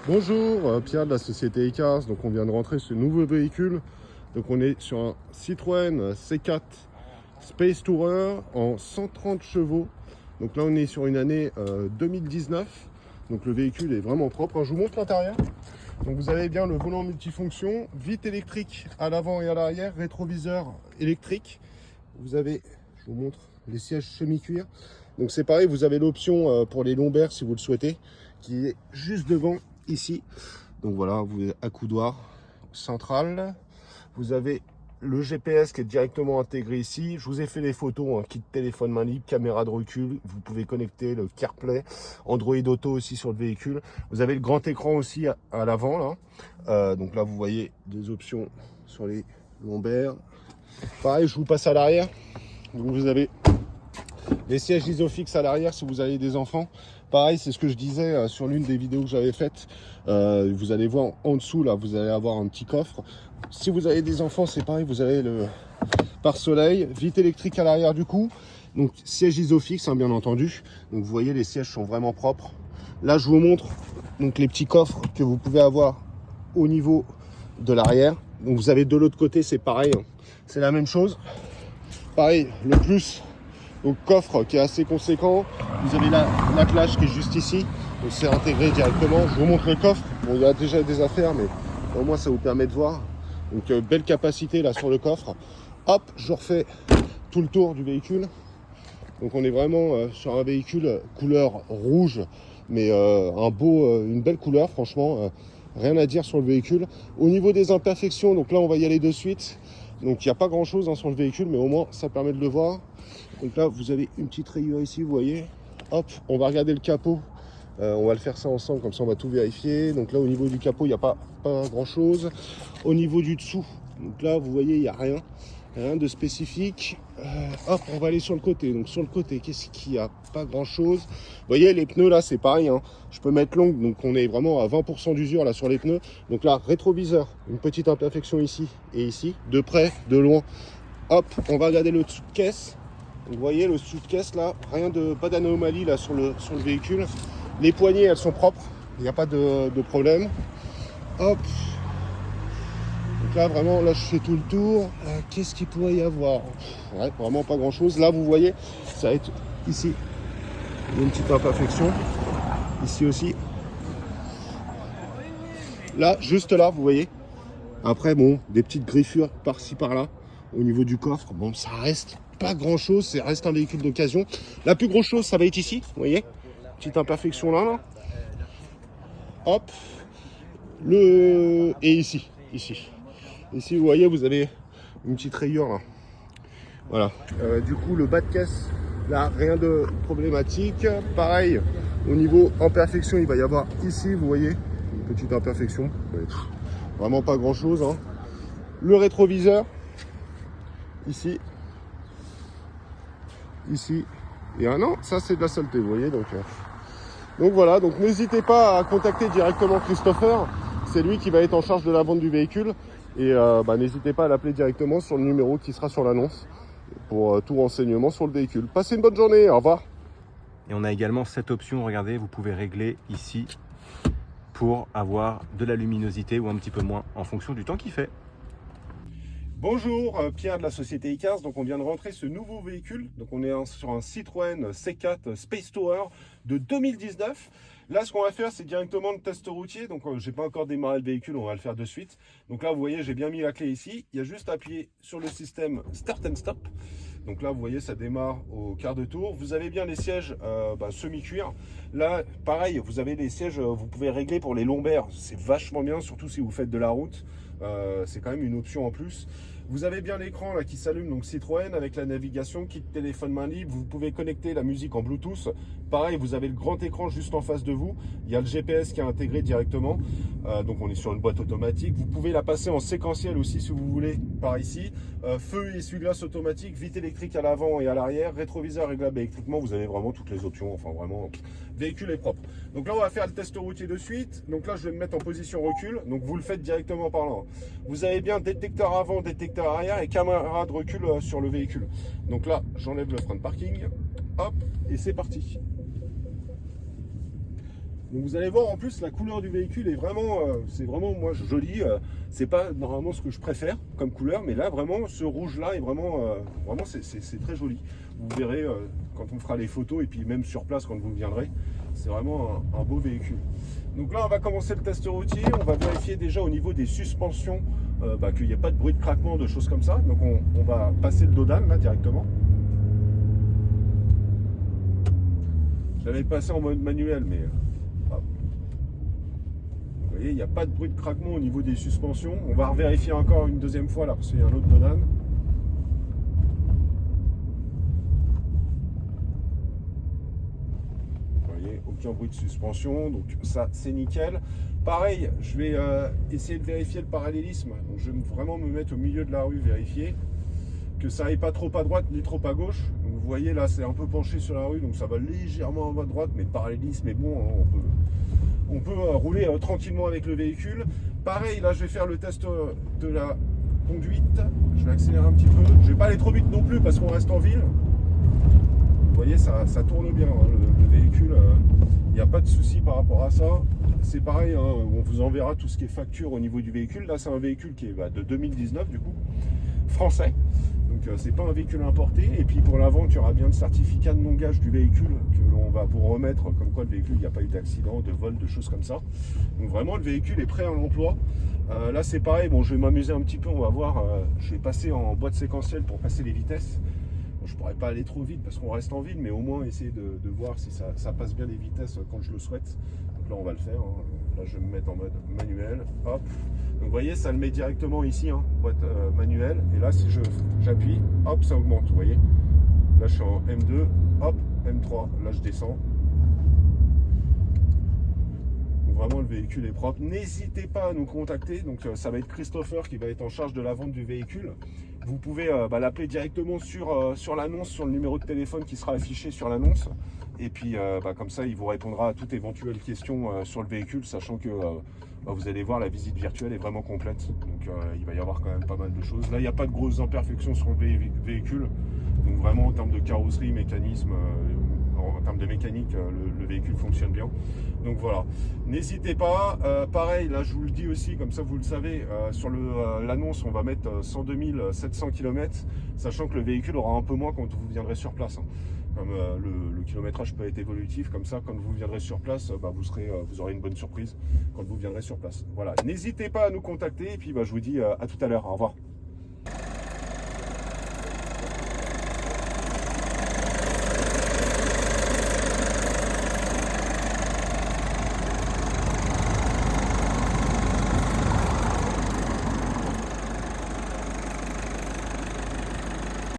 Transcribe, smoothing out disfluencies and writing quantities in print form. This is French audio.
Bonjour, Pierre de la société ECARS. Donc on vient de rentrer sur ce nouveau véhicule. Donc on est sur un Citroën C4 Space Tourer en 130 chevaux. Donc là on est sur une année 2019. Donc le véhicule est vraiment propre. Je vous montre l'intérieur. Donc vous avez bien le volant multifonction, vitre électrique à l'avant et à l'arrière, rétroviseur électrique. Vous avez, je vous montre, les sièges semi-cuir. Donc c'est pareil, vous avez l'option pour les lombaires si vous le souhaitez, qui est juste devant ici. Donc voilà, vous avez accoudoir central. Vous avez le GPS qui est directement intégré ici. Je vous ai fait les photos, un kit téléphone main libre, caméra de recul. Vous pouvez connecter le CarPlay, Android Auto aussi sur le véhicule. Vous avez le grand écran aussi à l'avant là. Donc là, vous voyez des options sur les lombaires. Pareil, je vous passe à l'arrière. Donc vous avez les sièges isofix à l'arrière si vous avez des enfants. Pareil, c'est ce que je disais sur l'une des vidéos que j'avais faites. Vous allez voir en dessous, là, vous allez avoir un petit coffre. Si vous avez des enfants, c'est pareil, vous avez le pare-soleil, vitre électrique à l'arrière du coup. Donc, siège isofix, hein, bien entendu. Donc, vous voyez, les sièges sont vraiment propres. Là, je vous montre donc les petits coffres que vous pouvez avoir au niveau de l'arrière. Donc, vous avez de l'autre côté, c'est pareil. Hein. C'est la même chose. Pareil, le plus. Donc coffre qui est assez conséquent. Vous avez l'attelage qui est juste ici. Donc c'est intégré directement. Je vous montre le coffre. Bon, il y a déjà des affaires, mais au moins ça vous permet de voir. Donc belle capacité là sur le coffre. Hop, je refais tout le tour du véhicule. Donc on est vraiment sur un véhicule couleur rouge, mais une belle couleur, franchement. Rien à dire sur le véhicule. Au niveau des imperfections, donc là on va y aller de suite. Donc il n'y a pas grand chose sur le véhicule, mais au moins ça permet de le voir. Donc là, vous avez une petite rayure ici, vous voyez. Hop, on va regarder le capot. On va le faire ça ensemble, comme ça on va tout vérifier. Donc là, au niveau du capot, il n'y a pas grand-chose. Au niveau du dessous, donc là, vous voyez, il n'y a rien de spécifique. Hop, on va aller sur le côté. Donc sur le côté, qu'est-ce qu'il y a? Pas grand-chose. Vous voyez, les pneus là, c'est pareil. Hein. Je peux mettre longue, donc on est vraiment à 20% d'usure là sur les pneus. Donc là, rétroviseur, une petite imperfection ici et ici. De près, de loin. Hop, on va regarder le dessous de caisse. Vous voyez le dessous de caisse là, pas d'anomalie là sur le véhicule. Les poignées elles sont propres, il n'y a pas de problème. Hop. Donc là vraiment, là je fais tout le tour. Qu'est-ce qu'il pourrait y avoir? Ouais, vraiment pas grand chose. Là vous voyez, ça va être ici. Il y a une petite imperfection. Ici aussi. Là, juste là, vous voyez. Après bon, des petites griffures par-ci par-là. Au niveau du coffre, bon ça reste pas grand chose, ça reste un véhicule d'occasion. La plus grosse chose, ça va être ici, vous voyez, petite imperfection là. Hop, et ici, vous voyez, vous avez une petite rayure là. Voilà. Du coup, le bas de caisse, là, rien de problématique. Pareil, au niveau imperfection, il va y avoir ici, vous voyez, une petite imperfection. Vraiment pas grand chose. Hein. Le rétroviseur, ici. Et non, ça c'est de la saleté, vous voyez. Donc voilà, donc n'hésitez pas à contacter directement Christopher. C'est lui qui va être en charge de la vente du véhicule. Et n'hésitez pas à l'appeler directement sur le numéro qui sera sur l'annonce pour tout renseignement sur le véhicule. Passez une bonne journée, au revoir. Et on a également cette option, regardez, vous pouvez régler ici pour avoir de la luminosité ou un petit peu moins en fonction du temps qu'il fait. Bonjour, Pierre de la société ECARS. Donc on vient de rentrer ce nouveau véhicule. Donc on est sur un Citroën C4 Space Tourer de 2019. Là, ce qu'on va faire, c'est directement le test routier. Donc j'ai pas encore démarré le véhicule, on va le faire de suite. Donc là, vous voyez, j'ai bien mis la clé ici. Il y a juste à appuyer sur le système Start and Stop. Donc là, vous voyez, ça démarre au quart de tour. Vous avez bien les sièges semi-cuir. Là, pareil, vous avez les sièges, vous pouvez régler pour les lombaires. C'est vachement bien, surtout si vous faites de la route. C'est quand même une option en plus. Vous avez bien l'écran là qui s'allume, donc Citroën avec la navigation, kit téléphone main libre. Vous pouvez connecter la musique en Bluetooth. Pareil, vous avez le grand écran juste en face de vous. Il y a le GPS qui est intégré directement. Donc on est sur une boîte automatique. Vous pouvez la passer en séquentiel aussi si vous voulez par ici. Feu et essuie-glace automatique, vitre électrique à l'avant et à l'arrière, rétroviseur réglable électriquement. Vous avez vraiment toutes les options. Enfin vraiment, véhicule est propre. Donc là on va faire le test routier de suite. Donc là je vais me mettre en position recul. Donc vous le faites directement par là. Vous avez bien détecteur avant, détecteur arrière et caméra de recul sur le véhicule. Donc là, j'enlève le frein de parking. Hop, et c'est parti. Donc vous allez voir en plus la couleur du véhicule est vraiment, c'est vraiment moi joli. C'est pas normalement ce que je préfère comme couleur, mais là vraiment ce rouge là est vraiment, vraiment c'est très joli. Vous verrez quand on fera les photos et puis même sur place quand vous viendrez, c'est vraiment un beau véhicule. Donc là on va commencer le test routier, on va vérifier déjà au niveau des suspensions qu'il n'y ait pas de bruit de craquement, de choses comme ça. Donc on va passer le dodane là directement. Je l'avais passé en mode manuel, mais vous voyez, il n'y a pas de bruit de craquement au niveau des suspensions. On va revérifier encore une deuxième fois là, parce qu'il y a un autre dodane. Vous voyez, aucun bruit de suspension, donc ça c'est nickel. Pareil, je vais essayer de vérifier le parallélisme. Donc je vais vraiment me mettre au milieu de la rue, vérifier que ça n'aille pas trop à droite ni trop à gauche. Donc vous voyez là, c'est un peu penché sur la rue, donc ça va légèrement à droite, mais le parallélisme est bon, hein, on peut rouler tranquillement avec le véhicule. Pareil, là je vais faire le test de la conduite. Je vais accélérer un petit peu. Je vais pas aller trop vite non plus parce qu'on reste en ville. Vous voyez, ça tourne bien, hein, le véhicule. Il n'y a pas de souci par rapport à ça. C'est pareil, hein, on vous enverra tout ce qui est facture au niveau du véhicule. Là c'est un véhicule qui est de 2019 du coup, français. Donc c'est pas un véhicule importé. Et puis pour la vente, il y aura bien le certificat de non-gage du véhicule que l'on va vous remettre, comme quoi le véhicule, il n'y a pas eu d'accident, de vol, de choses comme ça. Donc vraiment le véhicule est prêt à l'emploi. Là c'est pareil, bon je vais m'amuser un petit peu, on va voir. Je vais passer en boîte séquentielle pour passer les vitesses. Bon, je pourrais pas aller trop vite parce qu'on reste en ville, mais au moins essayer de voir si ça passe bien les vitesses quand je le souhaite. Donc là on va le faire, hein. Là je vais me mettre en mode manuel, hop. Donc vous voyez, ça le met directement ici, hein, boîte manuelle. Et là, si j'appuie, hop, ça augmente, vous voyez. Là, je suis en M2, hop, M3. Là, je descends. Donc vraiment, le véhicule est propre. N'hésitez pas à nous contacter. Donc ça va être Christopher qui va être en charge de la vente du véhicule. Vous pouvez l'appeler directement sur l'annonce, sur le numéro de téléphone qui sera affiché sur l'annonce. Et puis comme ça, il vous répondra à toute éventuelle question sur le véhicule, sachant que vous allez voir, la visite virtuelle est vraiment complète. Donc il va y avoir quand même pas mal de choses. Là, il n'y a pas de grosses imperfections sur le véhicule. Donc vraiment, en termes de carrosserie, mécanisme, en termes de mécanique, le véhicule fonctionne bien. Donc voilà, n'hésitez pas. Pareil, là je vous le dis aussi, comme ça vous le savez, sur l'annonce on va mettre 102 700 km, sachant que le véhicule aura un peu moins quand vous viendrez sur place, hein. Comme le kilométrage peut être évolutif, comme ça quand vous viendrez sur place, vous aurez une bonne surprise quand vous viendrez sur place. Voilà, n'hésitez pas à nous contacter et puis je vous dis à tout à l'heure, au revoir.